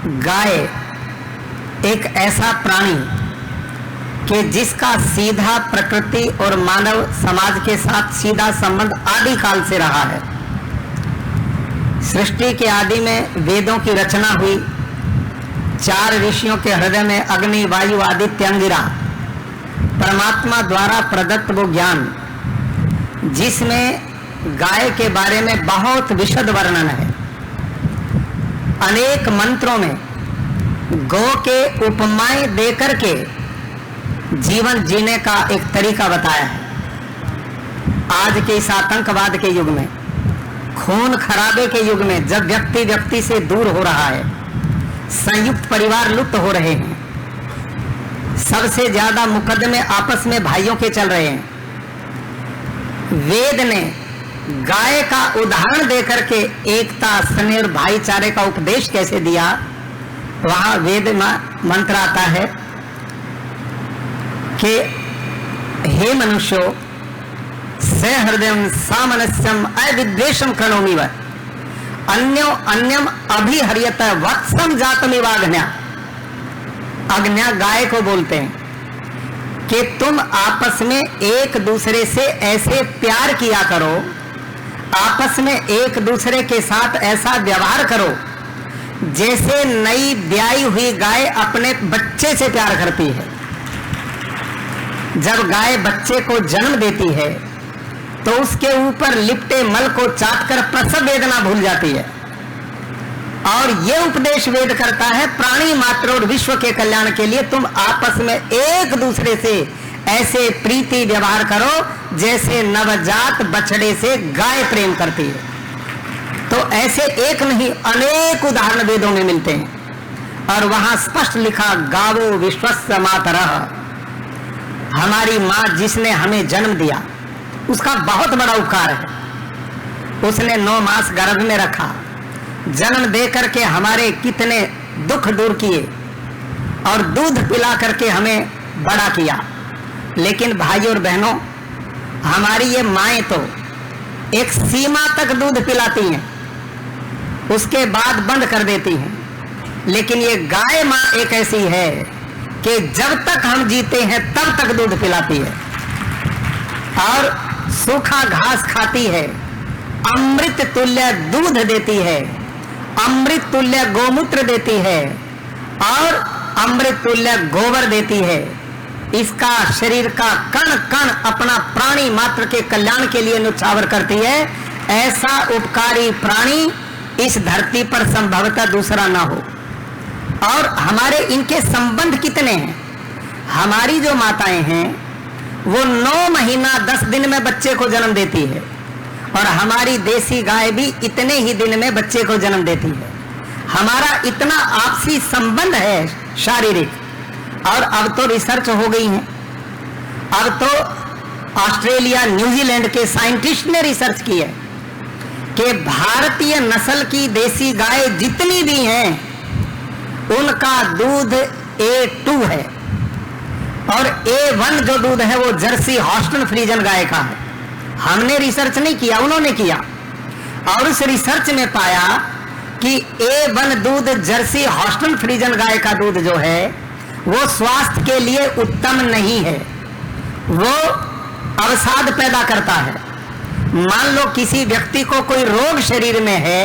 गाय एक ऐसा प्राणी कि जिसका सीधा प्रकृति और मानव समाज के साथ सीधा संबंध आदि काल से रहा है। सृष्टि के आदि में वेदों की रचना हुई, 4 ऋषियों के हृदय में अग्नि, वायु, आदित्य, अंगिरा, परमात्मा द्वारा प्रदत्त वो ज्ञान जिसमें गाय के बारे में बहुत विशद वर्णन है। अनेक मंत्रों में गौ के उपमाएं देकर के जीवन जीने का एक तरीका बताया है। आज के इस आतंकवाद के युग में, खून खराबे के युग में, जब व्यक्ति व्यक्ति से दूर हो रहा है, संयुक्त परिवार लुप्त हो रहे हैं, सबसे ज्यादा मुकदमे आपस में भाइयों के चल रहे हैं, वेद ने गाय का उदाहरण देकर के एकता, स्नेह, भाईचारे का उपदेश कैसे दिया, वहां वेद मंत्र आता है कि हे मनुष्यो सहृदयम सामनस्यम अविद्वेषम करोमि व अन्यो अन्यम अभिहर्यत वत्सम जातमिवाग्न्या। अग्न्या गाय को बोलते हैं कि तुम आपस में एक दूसरे से ऐसे प्यार किया करो, आपस में एक दूसरे के साथ ऐसा व्यवहार करो जैसे नई ब्याई हुई गाय अपने बच्चे से प्यार करती है। जब गाय बच्चे को जन्म देती है तो उसके ऊपर लिपटे मल को चाटकर प्रसव वेदना भूल जाती है। और यह उपदेश वेद करता है प्राणी मात्र और विश्व के कल्याण के लिए तुम आपस में एक दूसरे से ऐसे प्रीति व्यवहार करो जैसे नवजात बछड़े से गाय प्रेम करती है। तो ऐसे एक नहीं अनेक उदाहरण वेदों में मिलते हैं। और वहां स्पष्ट लिखा गावो विश्वस्य मातरः, हमारी माँ जिसने हमें जन्म दिया उसका बहुत बड़ा उपकार है। उसने 9 मास गर्भ में रखा, जन्म दे करके हमारे कितने दुख दूर किए और दूध पिला करके हमें बड़ा किया। लेकिन भाई और बहनों, हमारी ये माएँ तो एक सीमा तक दूध पिलाती हैं, उसके बाद बंद कर देती हैं। लेकिन ये गाय माँ एक ऐसी है कि जब तक हम जीते हैं तब तक दूध पिलाती है और सूखा घास खाती है, अमृत तुल्य दूध देती है, अमृत तुल्य गोमूत्र देती है और अमृत तुल्य गोबर देती है। इसका शरीर का कण कण अपना प्राणी मात्र के कल्याण के लिए न्यौछावर करती है। ऐसा उपकारी प्राणी इस धरती पर संभवतः दूसरा ना हो। और हमारे इनके संबंध कितने हैं। हमारी जो माताएं हैं वो 9 महीना 10 दिन में बच्चे को जन्म देती है और हमारी देसी गाय भी इतने ही दिन में बच्चे को जन्म देती है। हमारा इतना आपसी संबंध है शारीरिक। और अब तो रिसर्च हो गई है, अब तो ऑस्ट्रेलिया, न्यूजीलैंड के साइंटिस्ट ने रिसर्च की है कि भारतीय नस्ल की देसी गाय जितनी भी हैं उनका दूध A2 है और A1 जो दूध है वो जर्सी हॉस्टन फ्रीजन गाय का है। हमने रिसर्च नहीं किया, उन्होंने किया और उस रिसर्च में पाया कि A1 दूध जर्सी हॉस्टन फ्रीजन गाय का दूध जो है वो स्वास्थ्य के लिए उत्तम नहीं है, वो अवसाद पैदा करता है। मान लो किसी व्यक्ति को कोई रोग शरीर में है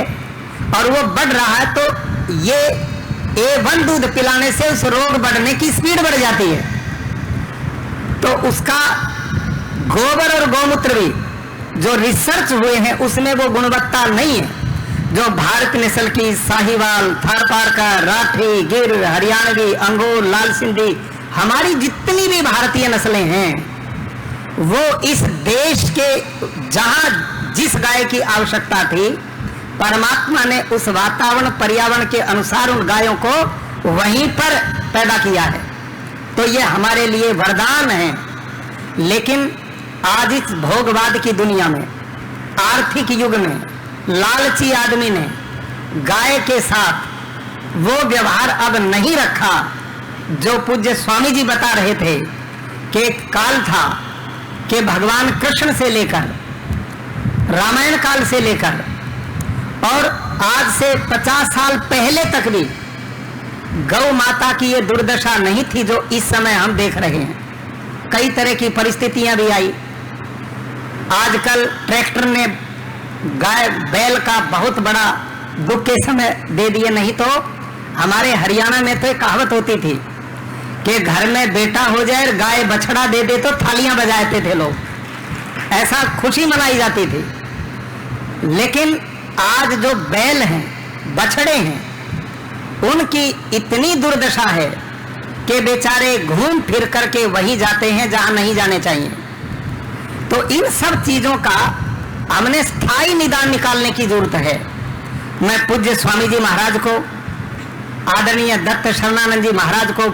और वो बढ़ रहा है तो ये A1 दूध पिलाने से उस रोग बढ़ने की स्पीड बढ़ जाती है। तो उसका गोबर और गौमूत्र भी जो रिसर्च हुए हैं उसमें वो गुणवत्ता नहीं है जो भारत नस्ल की साहिवाल, थारपारकर, राठी, गिर, हरियाणवी, अंगूर, लाल सिंधी, हमारी जितनी भी भारतीय नस्लें हैं वो इस देश के जहां जिस गाय की आवश्यकता थी परमात्मा ने उस वातावरण पर्यावरण के अनुसार उन गायों को वहीं पर पैदा किया है। तो ये हमारे लिए वरदान है। लेकिन आज इस भोगवाद की दुनिया में, आर्थिक युग में, लालची आदमी ने गाय के साथ वो व्यवहार अब नहीं रखा जो पूज्य स्वामी जी बता रहे थे कि एक काल था कि भगवान कृष्ण से लेकर रामायण काल से लेकर और आज से 50 साल पहले तक भी गौ माता की ये दुर्दशा नहीं थी जो इस समय हम देख रहे हैं। कई तरह की परिस्थितियां भी आई। आजकल ट्रैक्टर ने गाय बैल का बहुत बड़ा दुख के समय दे दिए। नहीं तो हमारे हरियाणा में तो एक कहावत होती थी कि घर में बेटा हो जाए गाय बछड़ा दे दे तो थालियां बजाते थे लोग, ऐसा खुशी मनाई जाती थी। लेकिन आज जो बैल हैं, बछड़े हैं, उनकी इतनी दुर्दशा है कि बेचारे घूम फिर करके वहीं जाते हैं जहां नहीं जाने चाहिए। तो इन सब चीजों का हमने स्थायी निदान निकालने की जरूरत है। मैं पूज्य स्वामी जी महाराज को, आदरणीय दत्त शरणानंद जी महाराज को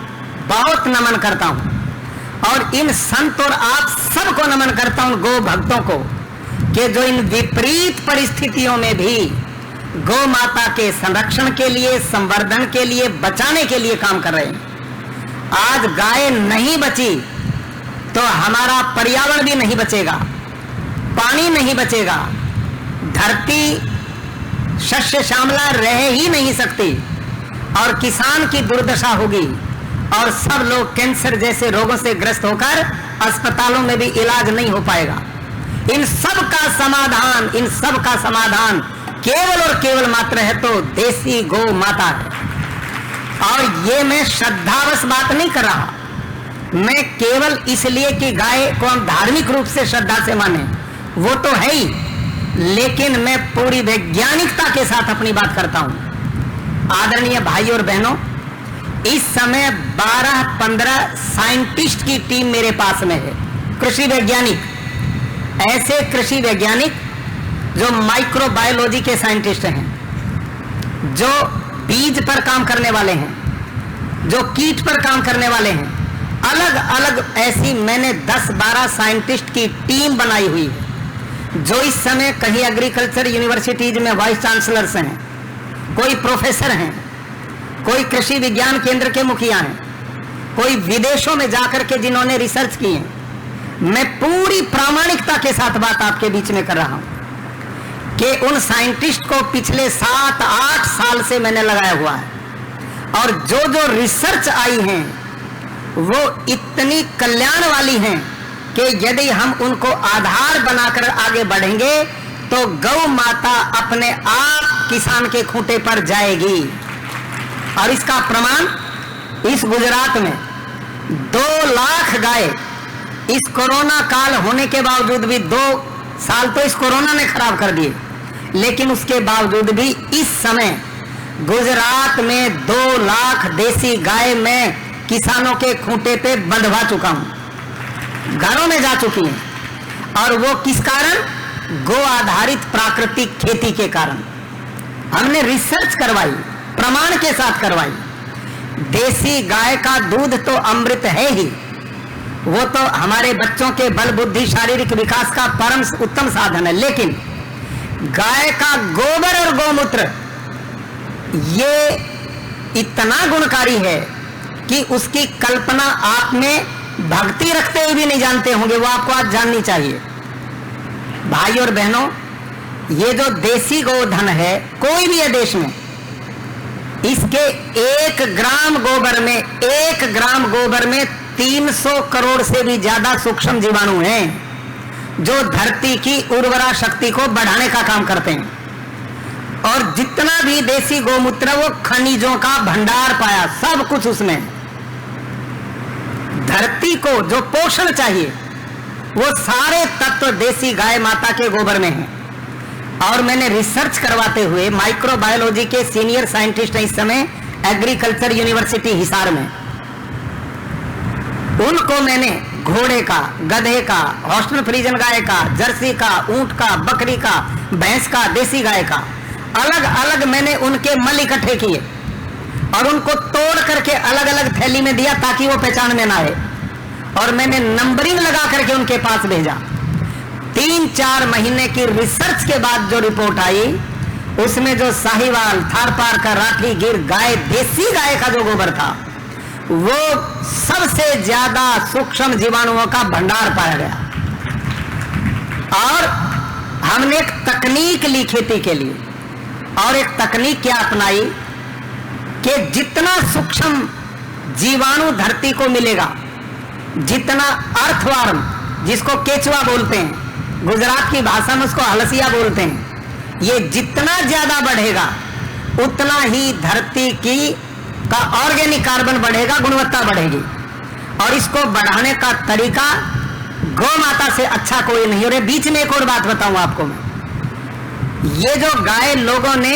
बहुत नमन करता हूं और इन संत और आप सबको नमन करता हूं, गौ भक्तों को, कि जो इन विपरीत परिस्थितियों में भी गौ माता के संरक्षण के लिए, संवर्धन के लिए, बचाने के लिए काम कर रहे हैं। आज गाय नहीं बची तो हमारा पर्यावरण भी नहीं बचेगा, पानी नहीं बचेगा, धरती शस्य श्यामला रह ही नहीं सकती और किसान की दुर्दशा होगी और सब लोग कैंसर जैसे रोगों से ग्रस्त होकर अस्पतालों में भी इलाज नहीं हो पाएगा। इन सब का समाधान, इन सब का समाधान केवल और केवल मात्र है तो देसी गौ माता है। और ये मैं श्रद्धावश बात नहीं कर रहा, मैं केवल इसलिए कि गाय को हम धार्मिक रूप से श्रद्धा से माने, वो तो है ही, लेकिन मैं पूरी वैज्ञानिकता के साथ अपनी बात करता हूं। आदरणीय भाई और बहनों, इस समय 12-15 साइंटिस्ट की टीम मेरे पास में है, कृषि वैज्ञानिक, ऐसे कृषि वैज्ञानिक जो माइक्रोबायोलॉजी के साइंटिस्ट हैं, जो बीज पर काम करने वाले हैं, जो कीट पर काम करने वाले हैं, अलग अलग ऐसी मैंने 10-12 साइंटिस्ट की टीम बनाई हुई है, जो इस समय कहीं एग्रीकल्चर यूनिवर्सिटीज में वाइस चांसलर्स हैं, कोई प्रोफेसर हैं, कोई कृषि विज्ञान केंद्र के मुखिया हैं, कोई विदेशों में जाकर के जिन्होंने रिसर्च की है। मैं पूरी प्रामाणिकता के साथ बात आपके बीच में कर रहा हूं कि उन साइंटिस्ट को पिछले 7-8 साल से मैंने लगाया हुआ है और जो जो रिसर्च आई हैं वो इतनी कल्याण वाली हैं कि यदि हम उनको आधार बनाकर आगे बढ़ेंगे तो गौ माता अपने आप किसान के खूंटे पर जाएगी। और इसका प्रमाण इस गुजरात में 2 लाख गाय इस कोरोना काल होने के बावजूद भी, 2 साल तो इस कोरोना ने खराब कर दिए, लेकिन उसके बावजूद भी इस समय गुजरात में 2 लाख देसी गाय मैं किसानों के खूंटे पे बंधवा चुका हूं, घरों में जा चुकी हैं। और वो किस कारण? गो आधारित प्राकृतिक खेती के कारण। हमने रिसर्च करवाई, प्रमाण के साथ करवाई। देसी गाय का दूध तो अमृत है ही, वो तो हमारे बच्चों के बल बुद्धि शारीरिक विकास का परम उत्तम साधन है, लेकिन गाय का गोबर और गौमूत्र ये इतना गुणकारी है कि उसकी कल्पना आप में भक्ति रखते हुए भी नहीं जानते होंगे, वो आपको आज जाननी चाहिए। भाई और बहनों, ये जो देसी गोधन है कोई भी है देश में, इसके 1 ग्राम गोबर में 300 करोड़ से भी ज्यादा सूक्ष्म जीवाणु हैं जो धरती की उर्वरा शक्ति को बढ़ाने का काम करते हैं। और जितना भी देसी गोमूत्र वो खनिजों का भंडार पाया, सब कुछ उसमें। धरती को जो पोषण चाहिए वो सारे तत्व देसी गाय माता के गोबर में हैं। और मैंने रिसर्च करवाते हुए, माइक्रोबायोलॉजी के सीनियर साइंटिस्ट हैं इस समय एग्रीकल्चर यूनिवर्सिटी हिसार में, उनको मैंने घोड़े का, गधे का, हॉस्टन फ्रीजन गाय का, जर्सी का, ऊंट का, बकरी का, भैंस का, देसी गाय का, अलग अलग मैंने उनके मल इकट्ठे किए और उनको तोड़ करके अलग अलग थैली में दिया ताकि वो पहचान में ना आए। और मैंने नंबरिंग लगा करके उनके पास भेजा। 3-4 महीने की रिसर्च के बाद जो रिपोर्ट आई, उसमें जो साहिवाल, थारपारकर, राठी, गिर गाय, देसी गाय का जो गोबर था, वो सबसे ज्यादा सूक्ष्म जीवाणुओं का भंडार पाया गया। और हमने एक तकनीक ली खेती के लिए, और एक तकनीक क्या अपनाई कि कि जितना सूक्ष्म जीवाणु धरती को मिलेगा, जितना अर्थवर्म, जिसको केचुआ बोलते हैं, गुजरात की भाषा में उसको हलसिया बोलते हैं, ये जितना ज्यादा बढ़ेगा उतना ही धरती की का ऑर्गेनिक कार्बन बढ़ेगा, गुणवत्ता बढ़ेगी। और इसको बढ़ाने का तरीका गौ माता से अच्छा कोई नहीं। और बीच में एक और बात बताऊं आपको मैं, ये जो गाय लोगों ने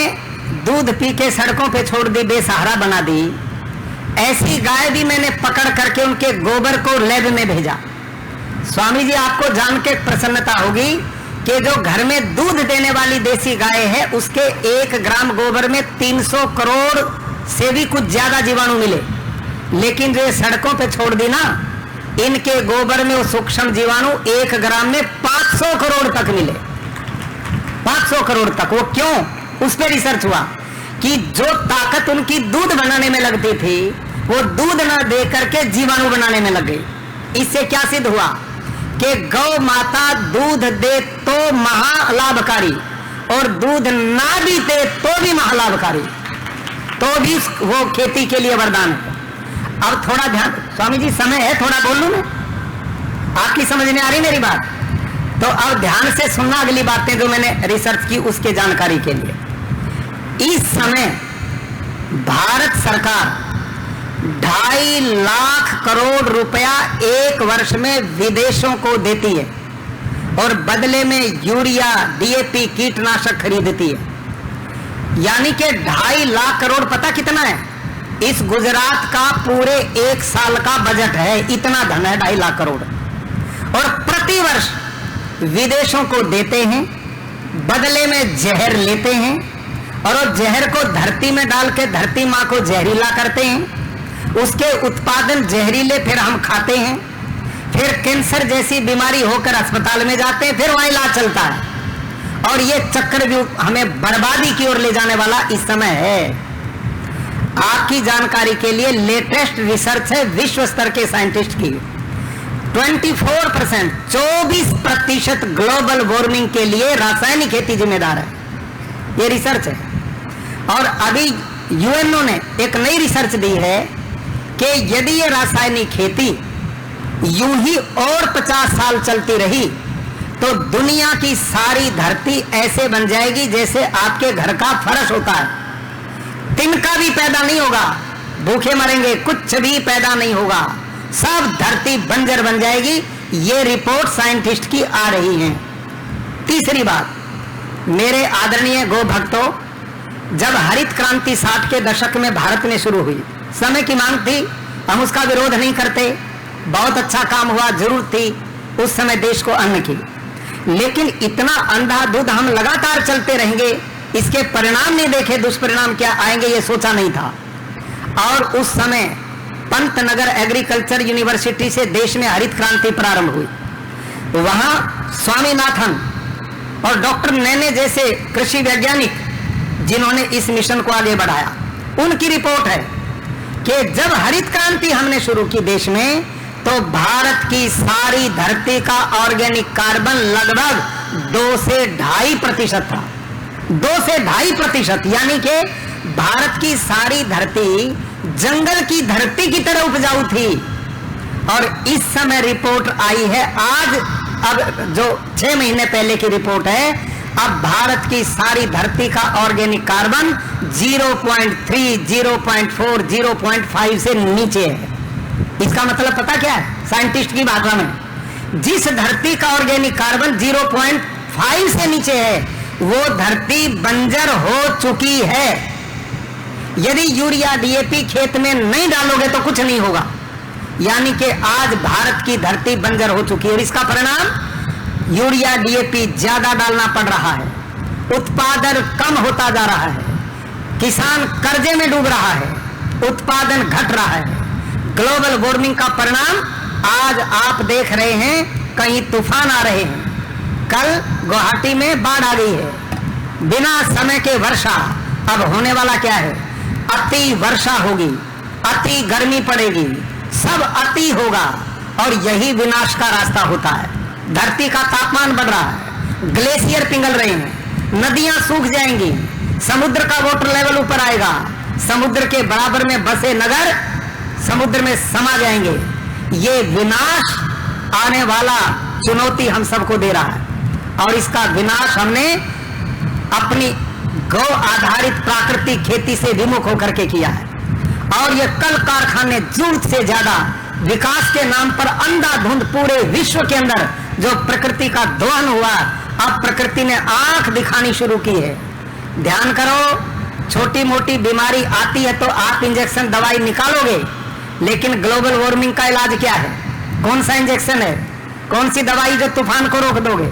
दूध पी के सड़कों पे छोड़ दी, बेसहारा बना दी, ऐसी गाय भी मैंने पकड़ करके उनके गोबर को लैब में भेजा। स्वामी जी, आपको जान के प्रसन्नता होगी कि जो घर में दूध देने वाली देसी गाय है, उसके 1 ग्राम गोबर में 300 करोड़ से भी कुछ ज्यादा जीवाणु मिले। लेकिन जो ये सड़कों पे छोड़ दी ना, इनके गोबर में वो सूक्ष्म जीवाणु 1 ग्राम में 500 करोड़ तक मिले। 500 करोड़ तक। वो क्यों? उस पर रिसर्च हुआ कि जो ताकत उनकी दूध बनाने में लगती थी, वो दूध न दे करके जीवाणु बनाने में लग गई। इससे क्या सिद्ध हुआ कि गौ माता दूध दे तो महालाभकारी, और दूध ना भी दे तो भी महालाभकारी, तो भी वो खेती के लिए वरदान है। अब थोड़ा ध्यान, स्वामी जी समय है, थोड़ा बोल लूं मैं, आपकी समझ में आ रही मेरी बात? तो अब ध्यान से सुनना अगली बातें जो मैंने रिसर्च की उसके जानकारी के लिए। इस समय भारत सरकार 2.5 लाख करोड़ रुपया 1 वर्ष में विदेशों को देती है, और बदले में यूरिया, डीएपी, कीटनाशक खरीदती है। यानी कि 2.5 लाख करोड़, पता कितना है? इस गुजरात का पूरे 1 साल का बजट है, इतना धन है 2.5 लाख करोड़। और प्रतिवर्ष विदेशों को देते हैं, बदले में जहर लेते हैं, और उस जहर को धरती में डाल के धरती माँ को जहरीला करते हैं। उसके उत्पादन जहरीले फिर हम खाते हैं, फिर कैंसर जैसी बीमारी होकर अस्पताल में जाते हैं, फिर वहां इलाज चलता है। और ये चक्रव्यूह हमें बर्बादी की ओर ले जाने वाला इस समय है। आपकी जानकारी के लिए लेटेस्ट रिसर्च है विश्व स्तर के साइंटिस्ट की, 24%, 24% ग्लोबल वार्मिंग के लिए रासायनिक खेती जिम्मेदार है। ये रिसर्च है। और अभी यूएनओ ने एक नई रिसर्च दी है कि यदि ये रासायनिक खेती यूं ही और 50 साल चलती रही तो दुनिया की सारी धरती ऐसे बन जाएगी जैसे आपके घर का फर्श होता है। तिनका भी पैदा नहीं होगा, भूखे मरेंगे, कुछ भी पैदा नहीं होगा, सब धरती बंजर बन जाएगी। ये रिपोर्ट साइंटिस्ट की आ रही है। तीसरी बात, मेरे आदरणीय गो भक्तों, जब हरित क्रांति 60 के दशक में भारत में शुरू हुई, समय की मांग थी, हम उसका विरोध नहीं करते, बहुत अच्छा काम हुआ, जरूरत थी उस समय देश को अन्न की। लेकिन इतना अंधाधुंध हम लगातार चलते रहेंगे, इसके परिणाम नहीं देखे, दुष्परिणाम क्या आएंगे ये सोचा नहीं था। और उस समय पंतनगर एग्रीकल्चर यूनिवर्सिटी से देश में हरित क्रांति प्रारंभ हुई। वहां स्वामीनाथन और डॉक्टर नैने जैसे कृषि वैज्ञानिक जिन्होंने इस मिशन को आगे बढ़ाया, उनकी रिपोर्ट है कि जब हरित क्रांति हमने शुरू की देश में, तो भारत की सारी धरती का ऑर्गेनिक कार्बन लगभग 2 से 2.5% था। 2 से 2.5%, यानी कि भारत की सारी धरती जंगल की धरती की तरह उपजाऊ थी। और इस समय रिपोर्ट आई है आज, अब जो 6 महीने पहले की रिपोर्ट है, अब भारत की सारी धरती का ऑर्गेनिक कार्बन 0.3, 0.4, 0.5 से नीचे है। इसका मतलब पता क्या है साइंटिस्ट की भाषा में? जिस धरती का ऑर्गेनिक कार्बन 0.5 से नीचे है, वो धरती बंजर हो चुकी है। यदि यूरिया, डीएपी खेत में नहीं डालोगे तो कुछ नहीं होगा। यानी कि आज भारत की धरती बंजर हो चुकी है, और इसका परिणाम यूरिया, डीएपी ज्यादा डालना पड़ रहा है, उत्पादन कम होता जा रहा है, किसान कर्जे में डूब रहा है, उत्पादन घट रहा है। ग्लोबल वार्मिंग का परिणाम आज आप देख रहे हैं, कहीं तूफान आ रहे हैं। कल गुवाहाटी में बाढ़ आ गई है, बिना समय के वर्षा। अब होने वाला क्या है? अति वर्षा होगी, अति गर्मी पड़ेगी, सब अति होगा, और यही विनाश का रास्ता होता है। धरती का तापमान बढ़ रहा है, ग्लेशियर पिघल रहे हैं, नदियां सूख जाएंगी, समुद्र का वाटर लेवल ऊपर आएगा, समुद्र के बराबर में बसे नगर समुद्र में समा जाएंगे। ये विनाश आने वाला चुनौती हम सबको दे रहा है और इसका विनाश हमने अपनी गौ आधारित प्राकृतिक खेती से विमुख होकर के किया है। और ये कल कारखाने जरूरत से ज्यादा विकास के नाम पर अंधाधुंध पूरे विश्व के अंदर जो प्रकृति का दोहन हुआ, अब प्रकृति ने आंख दिखानी शुरू की है। ध्यान करो, छोटी मोटी बीमारी आती है तो आप इंजेक्शन दवाई निकालोगे, लेकिन ग्लोबल वार्मिंग का इलाज क्या है? कौन सा इंजेक्शन है? कौन सी दवाई जो तूफान को रोक दोगे?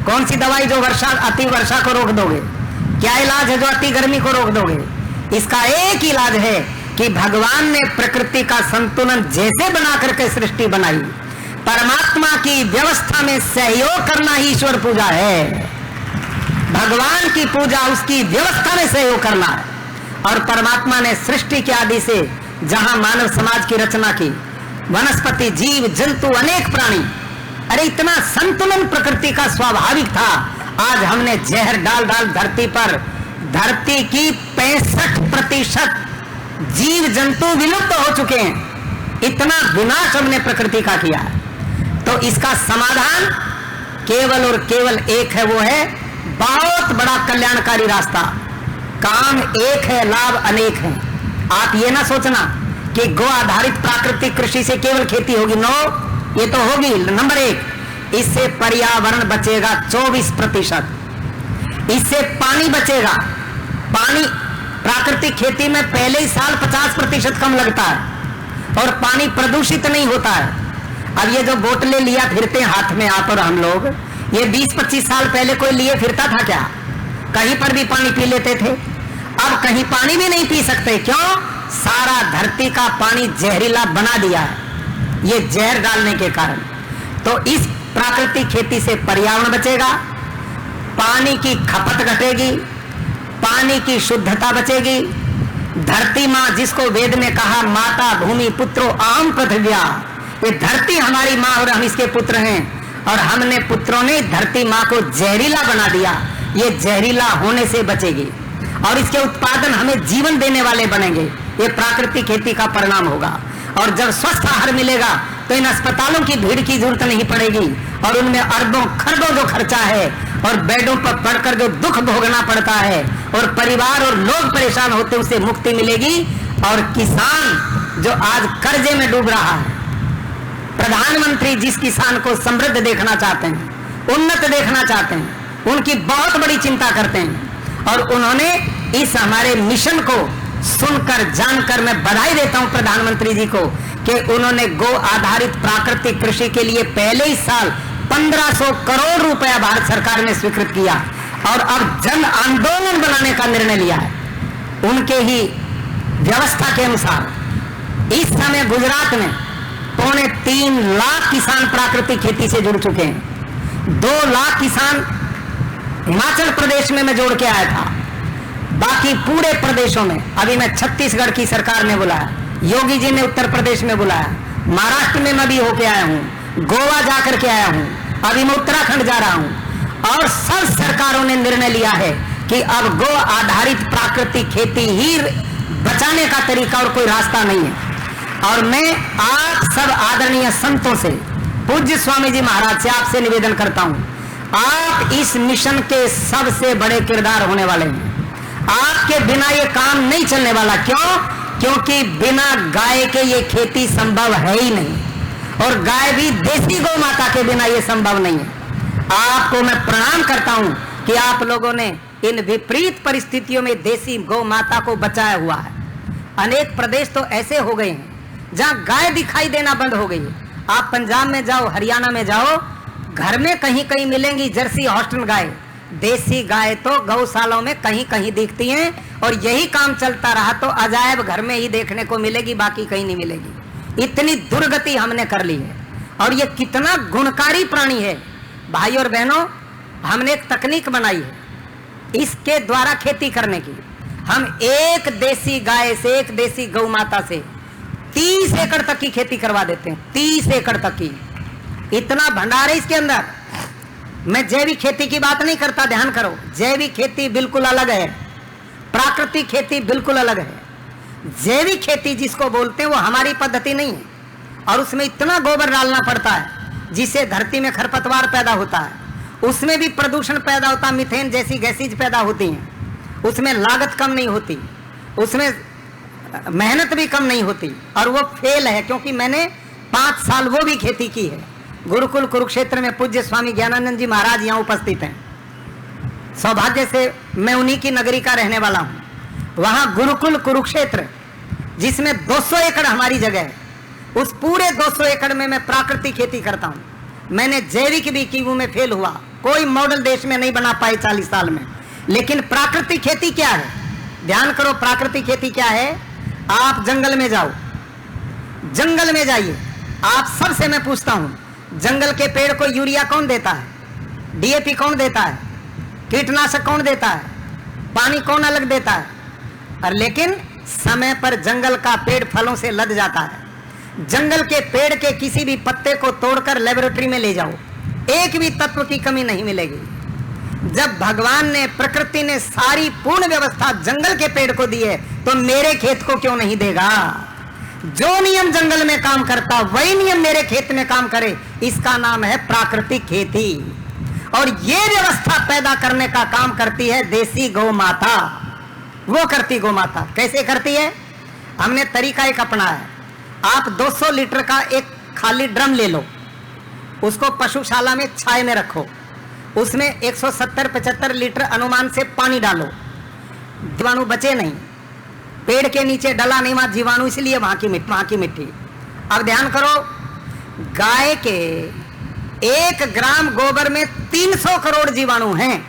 कौन सी दवाई जो अति वर्षा को रोक दोगे? क्या इलाज है जो अति गर्मी को रोक दोगे? इसका एक इलाज है कि भगवान ने प्रकृति का संतुलन जैसे बना करके सृष्टि बनाई, परमात्मा की व्यवस्था में सहयोग करना ही ईश्वर पूजा है। भगवान की पूजा उसकी व्यवस्था में सहयोग करना है। और परमात्मा ने सृष्टि के आदि से जहां मानव समाज की रचना की, वनस्पति, जीव जंतु, अनेक प्राणी, अरे इतना संतुलन प्रकृति का स्वाभाविक था। आज हमने जहर डाल डाल धरती पर, धरती की 65% जीव जंतु विलुप्त हो चुके हैं। इतना विनाश हमने प्रकृति का किया। तो इसका समाधान केवल और केवल एक है, वो है बहुत बड़ा कल्याणकारी रास्ता। काम एक है, लाभ अनेक है। आप ये ना सोचना कि गो आधारित प्राकृतिक कृषि से केवल खेती होगी। नो, ये तो होगी। नंबर 1, इससे पर्यावरण बचेगा 24%। इससे पानी बचेगा। पानी प्राकृतिक खेती में पहले ही साल 50% कम लगता है और पानी प्रदूषित नहीं होता है। अब ये जो बोतलें लिया फिरते हैं हाथ में आप और हम लोग, ये 20-25 साल पहले कोई लिए फिरता था क्या? कहीं पर भी पानी पी लेते थे। अब कहीं पानी भी नहीं पी सकते। क्यों? सारा धरती का पानी जहरीला बना दिया है, ये जहर डालने के कारण। तो इस प्राकृतिक खेती से पर्यावरण बचेगा, पानी की खपत घटेगी, पानी की शुद्धता बचेगी। धरती माँ, जिसको वेद में कहा माता भूमि पुत्रो अहम पृथिव्या, ये धरती हमारी माँ और हम इसके पुत्र हैं। और हमने पुत्रों ने धरती माँ को जहरीला बना दिया, ये जहरीला होने से बचेगी और इसके उत्पादन हमें जीवन देने वाले बनेंगे। ये प्राकृतिक खेती का परिणाम होगा। और जब स्वस्थ आहार मिलेगा तो इन अस्पतालों की भीड़ की जरूरत नहीं पड़ेगी और उनमें अरबों खरबों जो खर्चा है और बेडों पर पड़कर जो दुख भोगना पड़ता है और परिवार और लोग परेशान होते, उसे मुक्ति मिलेगी। और किसान जो आज कर्जे में डूब रहा है, प्रधानमंत्री जिस किसान को समृद्ध देखना चाहते हैं, उन्नत देखना चाहते हैं, उनकी बहुत बड़ी चिंता करते हैं। और उन्होंने इस हमारे मिशन को सुनकर जानकर मैं बधाई देता हूं प्रधानमंत्री जी को कि उन्होंने गो आधारित प्राकृतिक कृषि के लिए पहले ही साल 1500 करोड़ रुपया भारत सरकार ने स्वीकृत किया और अब जन आंदोलन बनाने का निर्णय लिया है। उनके ही व्यवस्था के अनुसार इस समय गुजरात में 3.25 लाख किसान प्राकृतिक खेती से जुड़ चुके हैं। 2 लाख किसान हिमाचल प्रदेश में मैं जोड़ के आया था, बाकी पूरे प्रदेशों में। अभी मैं छत्तीसगढ़ की सरकार ने बुलाया, योगी जी ने उत्तर प्रदेश में बुलाया, महाराष्ट्र में मैं भी होके आया हूँ, गोवा जाकर के आया हूँ, अभी मैं उत्तराखंड जा रहा हूँ। और सब सरकारों ने निर्णय लिया है कि अब गो आधारित प्राकृतिक खेती ही बचाने का तरीका और कोई रास्ता नहीं है। और मैं आप सब आदरणीय संतों से, पूज्य स्वामी जी महाराज से आपसे निवेदन करता हूँ, आप इस मिशन के सबसे बड़े किरदार होने वाले हैं। आपके बिना ये काम नहीं चलने वाला। क्यों? क्योंकि बिना गाय के ये खेती संभव है ही नहीं और गाय भी देसी गौ माता के बिना ये संभव नहीं है। आपको मैं प्रणाम करता हूं कि आप लोगों ने इन विपरीत परिस्थितियों में देसी गौ माता को बचाया हुआ है। अनेक प्रदेश तो ऐसे हो गए हैं जहां गाय दिखाई देना बंद हो गई है। आप पंजाब में जाओ, हरियाणा में जाओ, घर में कहीं कहीं मिलेंगी जर्सी हॉस्टन गाय। देसी गाय तो गौशालाओं में कहीं कहीं दिखती हैं और यही काम चलता रहा तो अजायब घर में ही देखने को मिलेगी, बाकी कहीं नहीं मिलेगी। इतनी दुर्गति हमने कर ली है। और ये कितना गुणकारी प्राणी है। भाई और बहनों, हमने एक तकनीक बनाई है इसके द्वारा खेती करने की। हम एक देसी गाय से, एक देसी गौ माता से 30 एकड़ तक की खेती करवा देते हैं। 30 एकड़ तक की, इतना भंडार है इसके अंदर। मैं जैविक खेती की बात नहीं करता, ध्यान करो। जैविक खेती बिल्कुल अलग है, प्राकृतिक खेती बिल्कुल अलग है। जैविक खेती जिसको बोलते हैं वो हमारी पद्धति नहीं है, और उसमें इतना गोबर डालना पड़ता है जिससे धरती में खरपतवार पैदा होता है, उसमें भी प्रदूषण पैदा होता है, मीथेन जैसी गैसेज पैदा होती हैं, उसमें लागत कम नहीं होती, उसमें मेहनत भी कम नहीं होती, और वो फेल है। क्योंकि मैंने 5 साल वो भी खेती की है। गुरुकुल कुरुक्षेत्र में पूज्य स्वामी ज्ञानानंद जी महाराज यहाँ उपस्थित हैं। सौभाग्य से मैं उन्हीं की नगरी का रहने वाला हूँ। वहाँ गुरुकुल कुरुक्षेत्र जिसमें 200 एकड़ हमारी जगह है, उस पूरे 200 एकड़ में मैं प्राकृतिक खेती करता हूँ। मैंने जैविक भी की, वो में फेल हुआ, कोई मॉडल देश में नहीं बना पाए 40 साल में। लेकिन प्राकृतिक खेती क्या है? ध्यान करो, प्राकृतिक खेती क्या है? आप जंगल में जाओ, जंगल में जाइए, आप सबसे मैं पूछता हूं, जंगल के पेड़ को यूरिया कौन देता है? डीएपी कौन देता है? कीटनाशक कौन देता है? पानी कौन अलग देता है? और लेकिन समय पर जंगल का पेड़ फलों से लद जाता है। जंगल के पेड़ के किसी भी पत्ते को तोड़कर लेबोरेटरी में ले जाओ, एक भी तत्व की कमी नहीं मिलेगी। जब भगवान ने, प्रकृति ने सारी पूर्ण व्यवस्था जंगल के पेड़ को दी है, तो मेरे खेत को क्यों नहीं देगा? जो नियम जंगल में काम करता वही नियम मेरे खेत में काम करे, इसका नाम है प्राकृतिक खेती। और ये व्यवस्था पैदा करने का काम करती है देसी गौ माता। वो करती गौ माता कैसे करती है? हमने तरीका एक अपनाया है। आप 200 लीटर का एक खाली ड्रम ले लो, उसको पशुशाला में छाए में रखो, उसमें 170-75 लीटर अनुमान से पानी डालो, जीवाणु बचे नहीं, पेड़ के नीचे डला नहीं वहां जीवाणु, इसलिए वहां की मिट्टी। अब ध्यान करो, गाय के 1 ग्राम गोबर में 300 करोड़ जीवाणु हैं,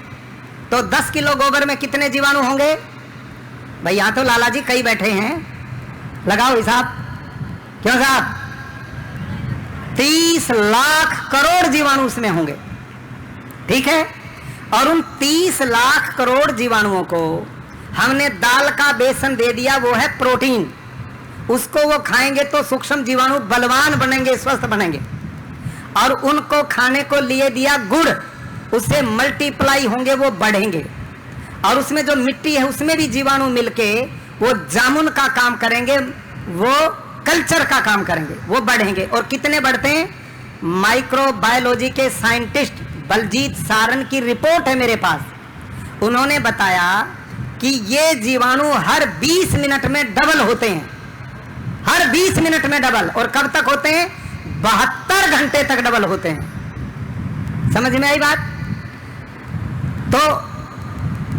तो 10 किलो गोबर में कितने जीवाणु होंगे? भाई यहां तो लाला जी कई बैठे हैं, लगाओ हिसाब। क्यों साहब? 30 लाख करोड़ जीवाणु उसमें होंगे, ठीक है। और उन 30 लाख करोड़ जीवाणुओं को हमने दाल का बेसन दे दिया, वो है प्रोटीन। उसको वो खाएंगे तो सूक्ष्म जीवाणु बलवान बनेंगे, स्वस्थ बनेंगे। और उनको खाने को लिए दिया गुड़, उससे मल्टीप्लाई होंगे, वो बढ़ेंगे। और उसमें जो मिट्टी है उसमें भी जीवाणु मिलके वो जामुन का काम करेंगे, वो कल्चर का काम करेंगे, वो बढ़ेंगे। और कितने बढ़ते हैं? माइक्रोबायोलॉजी के साइंटिस्ट बलजीत सारन की रिपोर्ट है मेरे पास, उन्होंने बताया कि ये जीवाणु हर 20 मिनट में डबल होते हैं, हर 20 मिनट में डबल। और कब तक होते हैं? 72 घंटे तक डबल होते हैं। समझ में आई बात? तो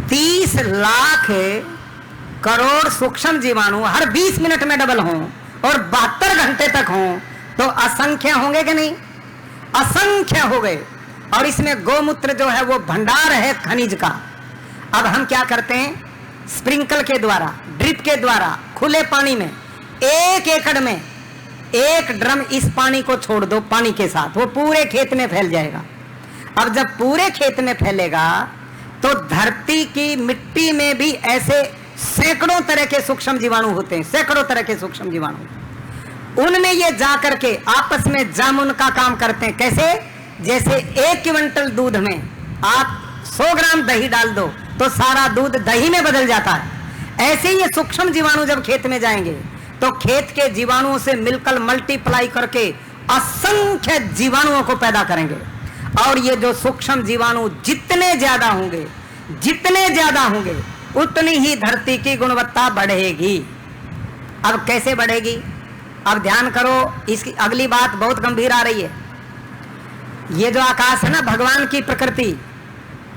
30 लाख करोड़ सूक्ष्म जीवाणु हर 20 मिनट में डबल हों और 72 घंटे तक हों, तो असंख्य होंगे कि नहीं? असंख्य हो गए। और इसमें गौमूत्र जो है वो भंडार है खनिज का। अब हम क्या करते हैं? स्प्रिंकल के द्वारा, ड्रिप के द्वारा, खुले पानी में 1 एकड़ में 1 ड्रम इस पानी को छोड़ दो, पानी के साथ वो पूरे खेत में फैल जाएगा। अब जब पूरे खेत में फैलेगा तो धरती की मिट्टी में भी ऐसे सैकड़ों तरह के सूक्ष्म जीवाणु होते हैं, सैकड़ों तरह के सूक्ष्म जीवाणु। उनमें ये जाकर के आपस में जामुन का काम करते हैं। कैसे? जैसे 1 क्विंटल दूध में आप 100 ग्राम दही डाल दो तो सारा दूध दही में बदल जाता है। ऐसे ही ये सूक्ष्म जीवाणु जब खेत में जाएंगे तो खेत के जीवाणुओं से मिलकर मल्टीप्लाई करके असंख्य जीवाणुओं को पैदा करेंगे। और ये जो सूक्ष्म जीवाणु जितने ज्यादा होंगे, जितने ज्यादा होंगे, उतनी ही धरती की गुणवत्ता बढ़ेगी। अब कैसे बढ़ेगी? अब ध्यान करो, इसकी अगली बात बहुत गंभीर आ रही है। ये जो आकाश है ना, भगवान की प्रकृति,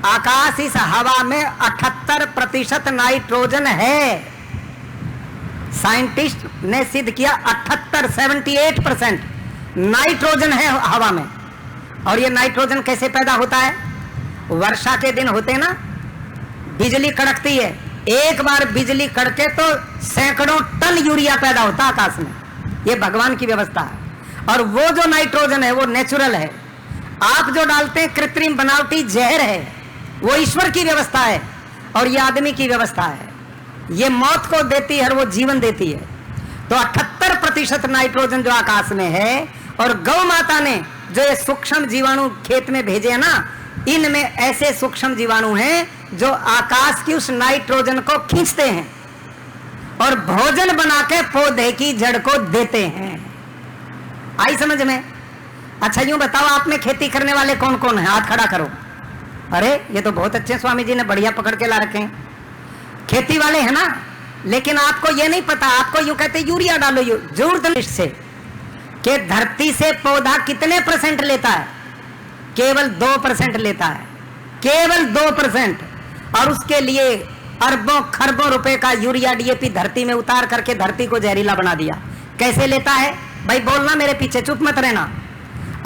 आकाश, इस हवा में 78% नाइट्रोजन है। साइंटिस्ट ने सिद्ध किया 78% नाइट्रोजन है हवा में। और ये नाइट्रोजन कैसे पैदा होता है? वर्षा के दिन होते ना, बिजली कड़कती है, एक बार बिजली कड़के तो सैकड़ों टन यूरिया पैदा होता है आकाश में। ये भगवान की व्यवस्था है। और वो जो नाइट्रोजन है वो नेचुरल है। आप जो डालते हैं कृत्रिम बनावटी जहर है, वो ईश्वर की व्यवस्था है और ये आदमी की व्यवस्था है। ये मौत को देती है और वो जीवन देती है। तो 78% नाइट्रोजन जो आकाश में है, और गौ माता ने जो ये सूक्ष्म जीवाणु खेत में भेजे हैं ना, इनमें ऐसे सूक्ष्म जीवाणु हैं जो आकाश की उस नाइट्रोजन को खींचते हैं और भोजन बना के पौधे की जड़ को देते हैं। आई समझ में? अच्छा यूं बताओ, आप में खेती करने वाले कौन कौन है? हाथ खड़ा करो। अरे ये तो बहुत अच्छे स्वामी जी ने बढ़िया पकड़ के ला रखे हैं, खेती वाले हैं ना। लेकिन आपको ये नहीं पता, आपको यूं कहते यूरिया डालो, जरूरत से कि धरती से पौधा कितने % लेता है? केवल 2% लेता है, केवल 2%। और उसके लिए अरबों खरबों रुपए का यूरिया डीएपी धरती में उतार करके धरती को जहरीला बना दिया। कैसे लेता है भाई? बोलना मेरे पीछे, चुप मत रहना।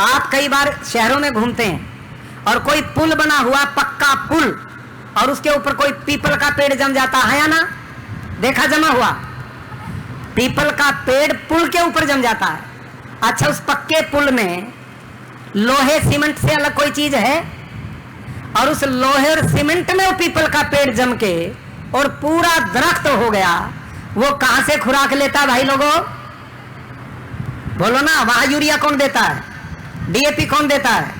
आप कई बार शहरों में घूमते हैं और कोई पुल बना हुआ, पक्का पुल, और उसके ऊपर कोई पीपल का पेड़ जम जाता है या ना? देखा जमा हुआ? पीपल का पेड़ पुल के ऊपर जम जाता है। अच्छा, उस पक्के पुल में लोहे सीमेंट से अलग कोई चीज है? और उस लोहे और सीमेंट में वो पीपल का पेड़ जम के और पूरा दरख्त हो गया। वो कहां से खुराक लेता है भाई लोगों? बोलो ना। वहां यूरिया कौन देता है? डीएपी कौन देता है?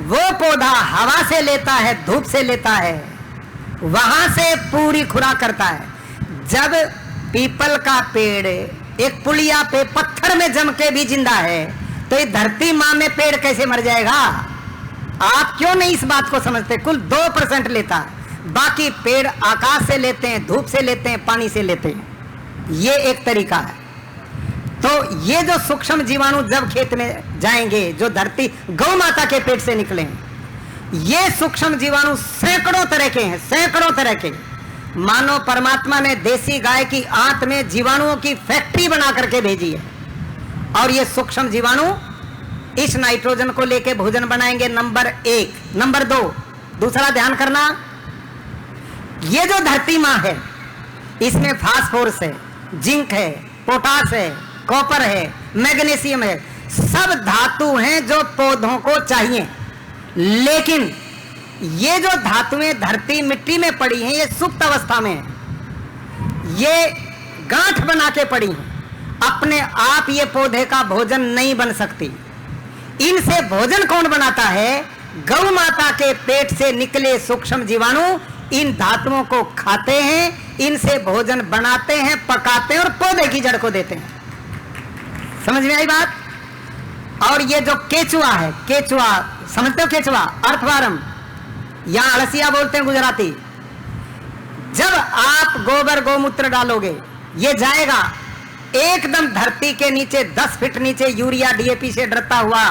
वो पौधा हवा से लेता है, धूप से लेता है, वहां से पूरी खुराक करता है। जब पीपल का पेड़ एक पुलिया पे पत्थर में जम के भी जिंदा है, तो ये धरती मां में पेड़ कैसे मर जाएगा? आप क्यों नहीं इस बात को समझते? कुल 2% लेता है, बाकी पेड़ आकाश से लेते हैं, धूप से लेते हैं, पानी से लेते हैं। ये एक तरीका है। तो ये जो सूक्ष्म जीवाणु जब खेत में जाएंगे, जो धरती गौ माता के पेट से निकले, ये सूक्ष्म जीवाणु सैकड़ों तरह के हैं, सैकड़ों तरह के। मानो परमात्मा ने देसी गाय की आंत में जीवाणुओं की फैक्ट्री बना करके भेजी है। और ये सूक्ष्म जीवाणु इस नाइट्रोजन को लेके भोजन बनाएंगे, नंबर 1। नंबर 2, दूसरा ध्यान करना, ये जो धरती मां है, इसमें फास्फोरस है, जिंक है, पोटास है, कॉपर है, मैग्नीशियम है, सब धातु हैं जो पौधों को चाहिए। लेकिन ये जो धातुएं धरती मिट्टी में पड़ी हैं, ये सुप्त अवस्था में है, ये गांठ बना के पड़ी हैं। अपने आप ये पौधे का भोजन नहीं बन सकती। इनसे भोजन कौन बनाता है? गौ माता के पेट से निकले सूक्ष्म जीवाणु इन धातुओं को खाते हैं, इनसे भोजन बनाते हैं, पकाते हैं और पौधे की जड़ को देते हैं। समझ में आई बात? और ये जो केचुआ है, केचुआ समझते हो? केचुआ अर्थवारम, यहां अड़सिया बोलते हैं गुजराती। जब आप गोबर गौमूत्र डालोगे, ये जाएगा एकदम धरती के नीचे 10 फीट नीचे, यूरिया डीएपी से डरता हुआ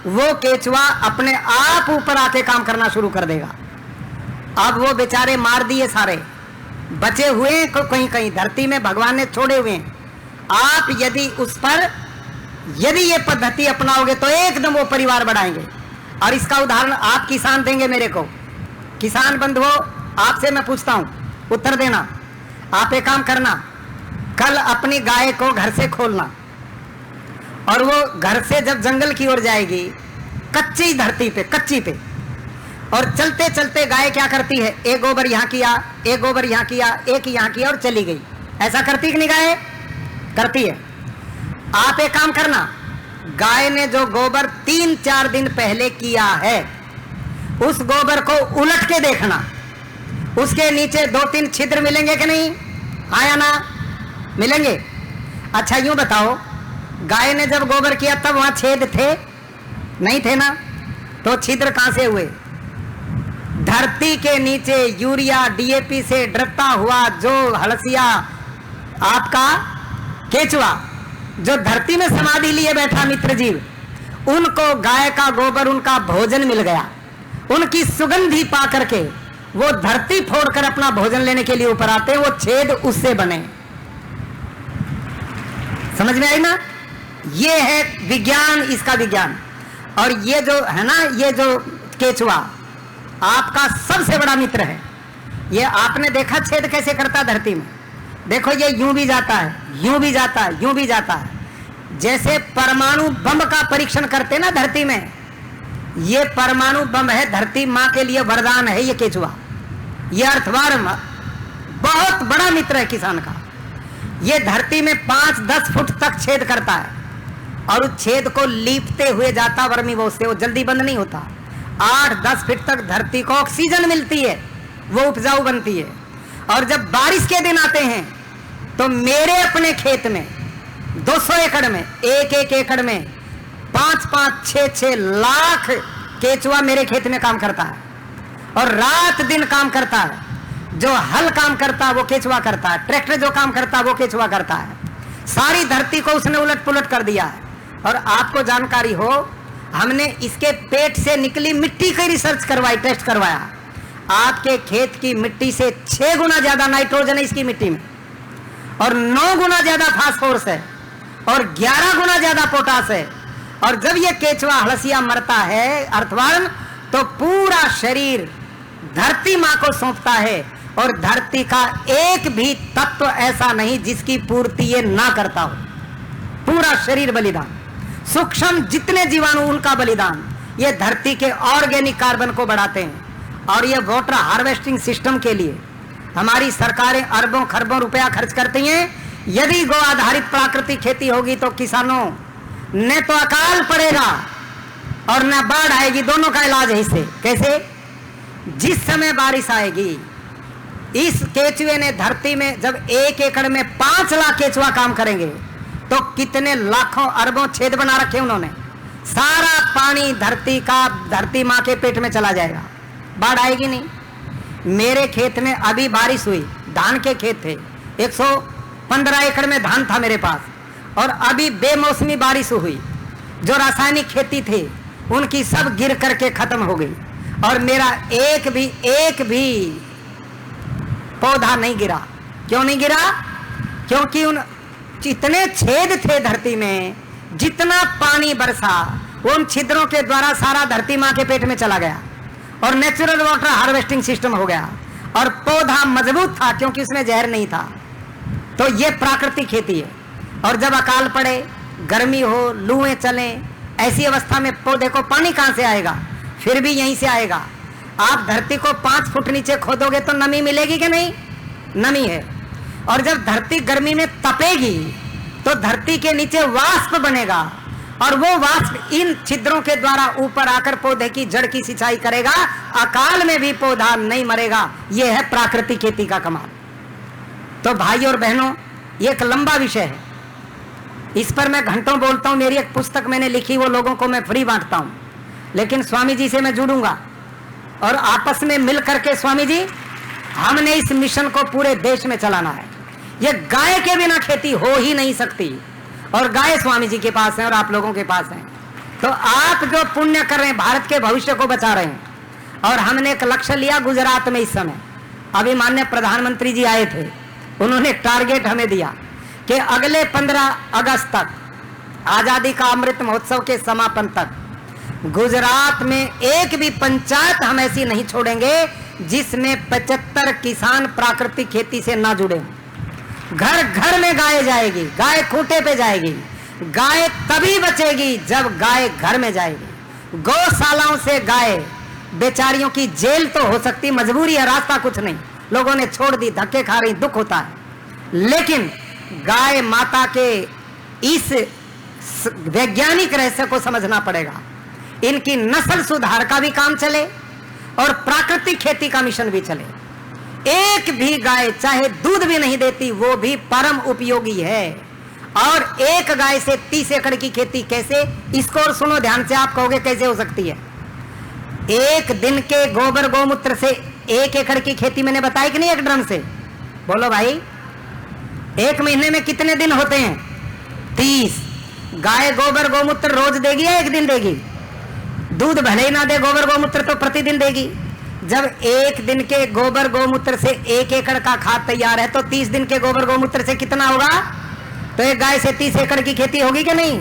वो केचुआ अपने आप ऊपर आके काम करना शुरू कर देगा। अब वो बेचारे मार दिए सारे, बचे हुए कहीं कहीं धरती में भगवान ने छोड़े हुए हैं। आप यदि उस पर यदि ये पद्धति अपनाओगे तो एकदम वो परिवार बढ़ाएंगे। और इसका उदाहरण आप किसान देंगे मेरे को। किसान बंधुओं, आपसे मैं पूछता हूं, उत्तर देना। आप एक काम करना, कल अपनी गाय को घर से खोलना, और वो घर से जब जंगल की ओर जाएगी, कच्ची धरती पे, कच्ची पे, और चलते चलते गाय क्या करती है? एक गोबर यहाँ किया, एक गोबर यहाँ किया, एक यहाँ किया और चली गई। ऐसा करती कि नहीं गाय? करती है। आप एक काम करना, गाय ने जो गोबर 3-4 दिन पहले किया है, उस गोबर को उलट के देखना, उसके नीचे 2-3 छिद्र मिलेंगे कि नहीं? आया ना? मिलेंगे। अच्छा यूं बताओ, गाय ने जब गोबर किया तब वहां छेद थे? नहीं थे ना? तो छिद्र कहां से हुए? धरती के नीचे यूरिया डीएपी से डरता हुआ जो हलसिया आपका केचुआ, जो धरती में समाधि लिए बैठा मित्र जीव, उनको गाय का गोबर उनका भोजन मिल गया। उनकी सुगंधी पा करके वो धरती फोड़कर अपना भोजन लेने के लिए ऊपर आते हैं, वो छेद उससे बने। समझ में आई ना? ये है विज्ञान, इसका विज्ञान। और ये जो है ना, ये जो केचुआ आपका सबसे बड़ा मित्र है। ये आपने देखा छेद कैसे करता धरती में? देखो, ये यूं भी जाता है, यूं भी जाता है, यूं भी जाता है। जैसे परमाणु बम का परीक्षण करते ना धरती में, ये परमाणु बम है, धरती मां के लिए वरदान है ये केचुआ। ये अर्थवार बहुत बड़ा मित्र है किसान का। ये धरती में 5-10 फुट तक छेद करता है और उस छेद को लीपते हुए जाता वर्मी बोझ से। वो जल्दी बंद नहीं होता। 8-10 फीट तक धरती को ऑक्सीजन मिलती है, वो उपजाऊ बनती है। और जब बारिश के दिन आते हैं तो मेरे अपने खेत में 200 एकड़ में, एक एकड़ में 5-5, 6-6 लाख केचुआ मेरे खेत में काम करता है और रात दिन काम करता है। जो हल काम करता है वो केचुआ करता है, ट्रैक्टर जो काम करता है वो केचुआ करता है। सारी धरती को उसने उलट पुलट कर दिया है। और आपको जानकारी हो, हमने इसके पेट से निकली मिट्टी की रिसर्च करवाई, टेस्ट करवाया। आपके खेत की मिट्टी से 6 गुना ज्यादा नाइट्रोजन है इसकी मिट्टी में, और 9 गुना ज्यादा फास्फोरस है, और 11 गुना ज्यादा पोटास है। और जब ये केचुआ हलसिया मरता है, अर्थवर्म, तो पूरा शरीर धरती मां को सौंपता है, और धरती का एक भी तत्व ऐसा नहीं जिसकी पूर्ति ये ना करता हो। पूरा शरीर बलिदान, सूक्ष्म जितने जीवाणु उनका बलिदान, ये धरती के ऑर्गेनिक कार्बन को बढ़ाते हैं। और ये वाटर हार्वेस्टिंग सिस्टम के लिए हमारी सरकारें अरबों खरबों रुपया खर्च करती हैं। यदि गौ आधारित प्राकृतिक खेती होगी तो किसानों ने तो अकाल पड़ेगा और न बाढ़ आएगी। दोनों का इलाज है इससे। कैसे? जिस समय बारिश आएगी, इस केचुए ने धरती में जब 1 एकड़ में 5 लाख केचुआ काम करेंगे तो कितने लाखों अरबों छेद बना रखे उन्होंने। सारा पानी धरती मां के पेट में चला जाएगा, बाढ़ आएगी नहीं। मेरे खेत में अभी बारिश हुई, धान के खेत थे, 115 एकड़ में धान था मेरे पास, और अभी बेमौसमी बारिश हुई। जो रासायनिक खेती थे उनकी सब गिर करके खत्म हो गई, और मेरा एक भी पौधा नहीं गिरा। क्यों नहीं गिरा? क्योंकि उन जितने छेद थे धरती में, जितना पानी बरसा, उन छिद्रों के द्वारा सारा धरती मां के पेट में चला गया, और नेचुरल वाटर हार्वेस्टिंग सिस्टम हो गया, और पौधा मजबूत था क्योंकि उसमें जहर नहीं था। तो ये प्राकृतिक खेती है। और जब अकाल पड़े, गर्मी हो, लूएं चले, ऐसी अवस्था में पौधे को पानी कहां से आएगा? फिर भी यहीं से आएगा। आप धरती को 5 फुट नीचे खोदोगे तो नमी मिलेगी कि नहीं? नमी है। और जब धरती गर्मी में तपेगी तो धरती के नीचे वाष्प बनेगा, और वो वाष्प इन छिद्रों के द्वारा ऊपर आकर पौधे की जड़ की सिंचाई करेगा। अकाल में भी पौधा नहीं मरेगा। यह है प्राकृतिक खेती का कमाल। तो भाई और बहनों, ये एक लंबा विषय है, इस पर मैं घंटों बोलता हूं। मेरी एक पुस्तक मैंने लिखी, वो लोगों को मैं फ्री बांटता हूं। लेकिन स्वामी जी से मैं जुड़ूंगा और आपस में मिल करके, स्वामी जी, हमने इस मिशन को पूरे देश में चलाना है। ये गाय के बिना खेती हो ही नहीं सकती, और गाय स्वामी जी के पास है और आप लोगों के पास है। तो आप जो पुण्य कर रहे हैं, भारत के भविष्य को बचा रहे हैं। और हमने एक लक्ष्य लिया गुजरात में। इस समय अभी माननीय प्रधानमंत्री जी आए थे, उन्होंने टारगेट हमें दिया कि अगले 15 अगस्त तक, आजादी का अमृत महोत्सव के समापन तक, गुजरात में एक भी पंचायत हम ऐसी नहीं छोड़ेंगे जिसमें 75 किसान प्राकृतिक खेती से ना जुड़े। घर घर में गाय जाएगी, गाय खूंटे पे जाएगी। गाय तभी बचेगी जब गाय घर में जाएगी। गौशालाओं से गाय बेचारियों की जेल तो हो सकती, मजबूरी है, रास्ता कुछ नहीं, लोगों ने छोड़ दी, धक्के खा रही, दुख होता है। लेकिन गाय माता के इस वैज्ञानिक रहस्य को समझना पड़ेगा। इनकी नस्ल सुधार का भी काम चले और प्राकृतिक खेती का मिशन भी चले। एक भी गाय चाहे दूध भी नहीं देती, वो भी परम उपयोगी है। और एक गाय से 30 एकड़ की खेती कैसे? इसको और सुनो ध्यान से, आप कहोगे कैसे हो सकती है। एक दिन के गोबर गौमूत्र से 1 एकड़ की खेती मैंने बताई कि नहीं? एक ड्रम से, बोलो भाई, 1 महीने में कितने दिन होते हैं? 30। गाय गोबर गौमूत्र रोज देगी या एक दिन देगी? दूध भले ही ना दे, गोबर गौमूत्र तो प्रतिदिन देगी। जब 1 दिन के गोबर गौमूत्र से 1 एकड़ का खाद तैयार है, तो 30 दिन के गोबर गौमूत्र से कितना होगा? तो एक गाय से 30 एकड़ की खेती होगी कि नहीं?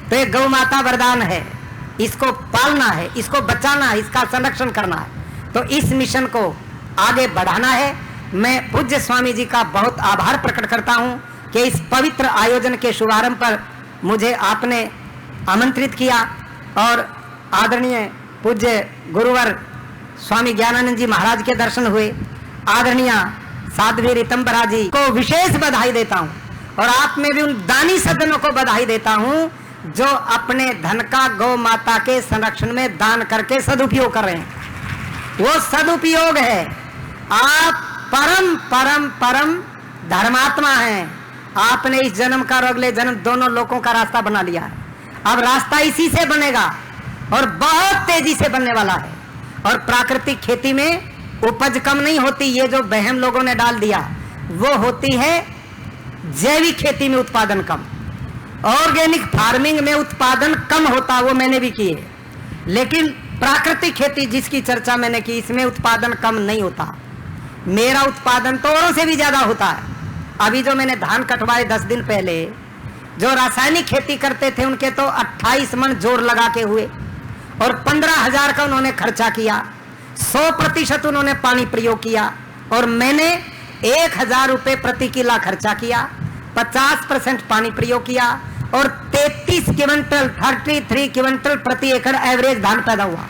तो एक गौ माता वरदान है, इसको पालना है, इसको बचाना है, इसका संरक्षण करना है। तो इस मिशन को आगे बढ़ाना है। मैं पूज्य स्वामी जी का बहुत आभार प्रकट करता हूं कि इस पवित्र आयोजन के शुभारंभ पर मुझे आपने आमंत्रित किया, और आदरणीय पूज्य गुरुवर स्वामी ज्ञानानंद जी महाराज के दर्शन हुए। आदरणीय साध्वी ऋतंबरा जी को विशेष बधाई देता हूं, और आप में भी उन दानी सज्जनों को बधाई देता हूं जो अपने धन का गौ माता के संरक्षण में दान करके सदुपयोग कर रहे हैं। वो सदुपयोग है। आप परम परम परम धर्मात्मा हैं, आपने इस जन्म का और अगले जन्म दोनों लोगों का रास्ता बना लिया है। अब रास्ता इसी से बनेगा और बहुत तेजी से बनने वाला है। और प्राकृतिक खेती में उपज कम नहीं होती, ये जो बहम लोगों ने डाल दिया वो होती है जैविक खेती में उत्पादन कम। ऑर्गेनिक फार्मिंग में उत्पादन कम होता, वो मैंने भी की है, लेकिन प्राकृतिक खेती जिसकी चर्चा मैंने की इसमें उत्पादन कम नहीं होता। मेरा उत्पादन तो औरों से भी ज्यादा होता है। अभी जो मैंने धान कटवाए 10 दिन पहले, जो रासायनिक खेती करते थे उनके तो 28 मन जोर लगा के हुए और 15,000 का उन्होंने खर्चा किया, 100% उन्होंने पानी प्रयोग किया और मैंने 1,000 रुपये प्रति किला खर्चा किया, 50% पानी प्रयोग किया और 33 क्विंटल 33 क्विंटल प्रति एकड़ एवरेज धान पैदा हुआ।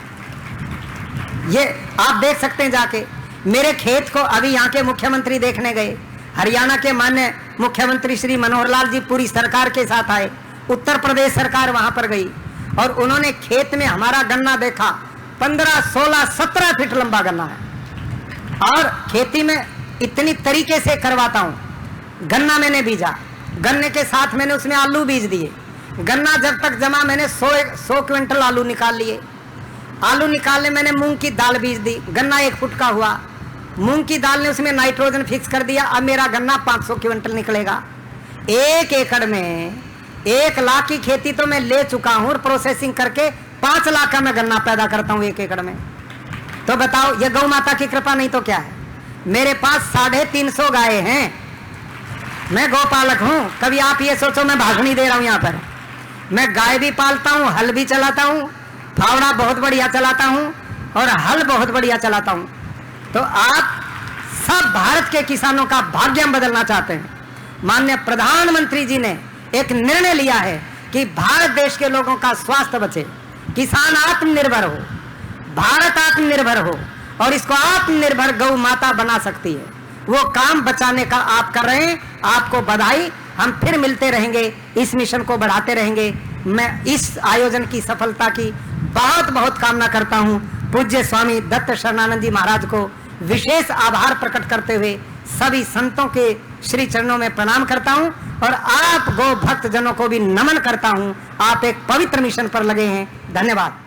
ये आप देख सकते हैं जाके। मेरे खेत को अभी यहाँ के मुख्यमंत्री देखने गए, हरियाणा के माननीय मुख्यमंत्री श्री मनोहर लाल जी पूरी सरकार के साथ आए, उत्तर प्रदेश सरकार वहां पर गई और उन्होंने खेत में हमारा गन्ना देखा। 15, 16, 17 फीट लंबा गन्ना है और खेती में इतनी तरीके से करवाता हूं। गन्ना मैंने बीजा, गन्ने के साथ मैंने उसमें आलू बीज दिए। गन्ना जब तक जमा मैंने 100 क्विंटल आलू निकाल लिए। आलू निकालने मैंने मूंग की दाल बीज दी, गन्ना 1 फुट का हुआ। मूंग की दाल ने उसमें नाइट्रोजन फिक्स कर दिया, अब मेरा गन्ना 500 क्विंटल निकलेगा। 1 एकड़ में 1 लाख की खेती तो मैं ले चुका हूं और प्रोसेसिंग करके 5 लाख का मैं गन्ना पैदा करता हूं 1 एकड़ में। तो बताओ ये गौ माता की कृपा नहीं तो क्या है। मेरे पास 350 गाय हैं, मैं गौपालक हूं। कभी आप ये सोचो मैं भाषणी दे रहा हूं यहाँ पर। मैं गाय भी पालता हूं, हल भी चलाता हूं, फावड़ा बहुत बढ़िया चलाता हूं और हल बहुत बढ़िया चलाता हूं। तो आप सब भारत के किसानों का भाग्य हम बदलना चाहते हैं। माननीय प्रधानमंत्री जी ने एक निर्णय लिया है कि भारत देश के लोगों का स्वास्थ्य बचे, किसान आत्मनिर्भर हो, भारत आत्मनिर्भर हो और इसको आत्मनिर्भर गौ माता बना सकती है। वो काम बचाने का आप कर रहे हैं, आपको बधाई। हम फिर मिलते रहेंगे, इस मिशन को बढ़ाते रहेंगे। मैं इस आयोजन की सफलता की बहुत बहुत कामना करता हूं। पूज्य स्वामी दत्त शरणानंद जी महाराज को विशेष आभार प्रकट करते हुए सभी संतों के श्री चरणों में प्रणाम करता हूं और आप गो भक्त जनों को भी नमन करता हूं। आप एक पवित्र मिशन पर लगे हैं। धन्यवाद।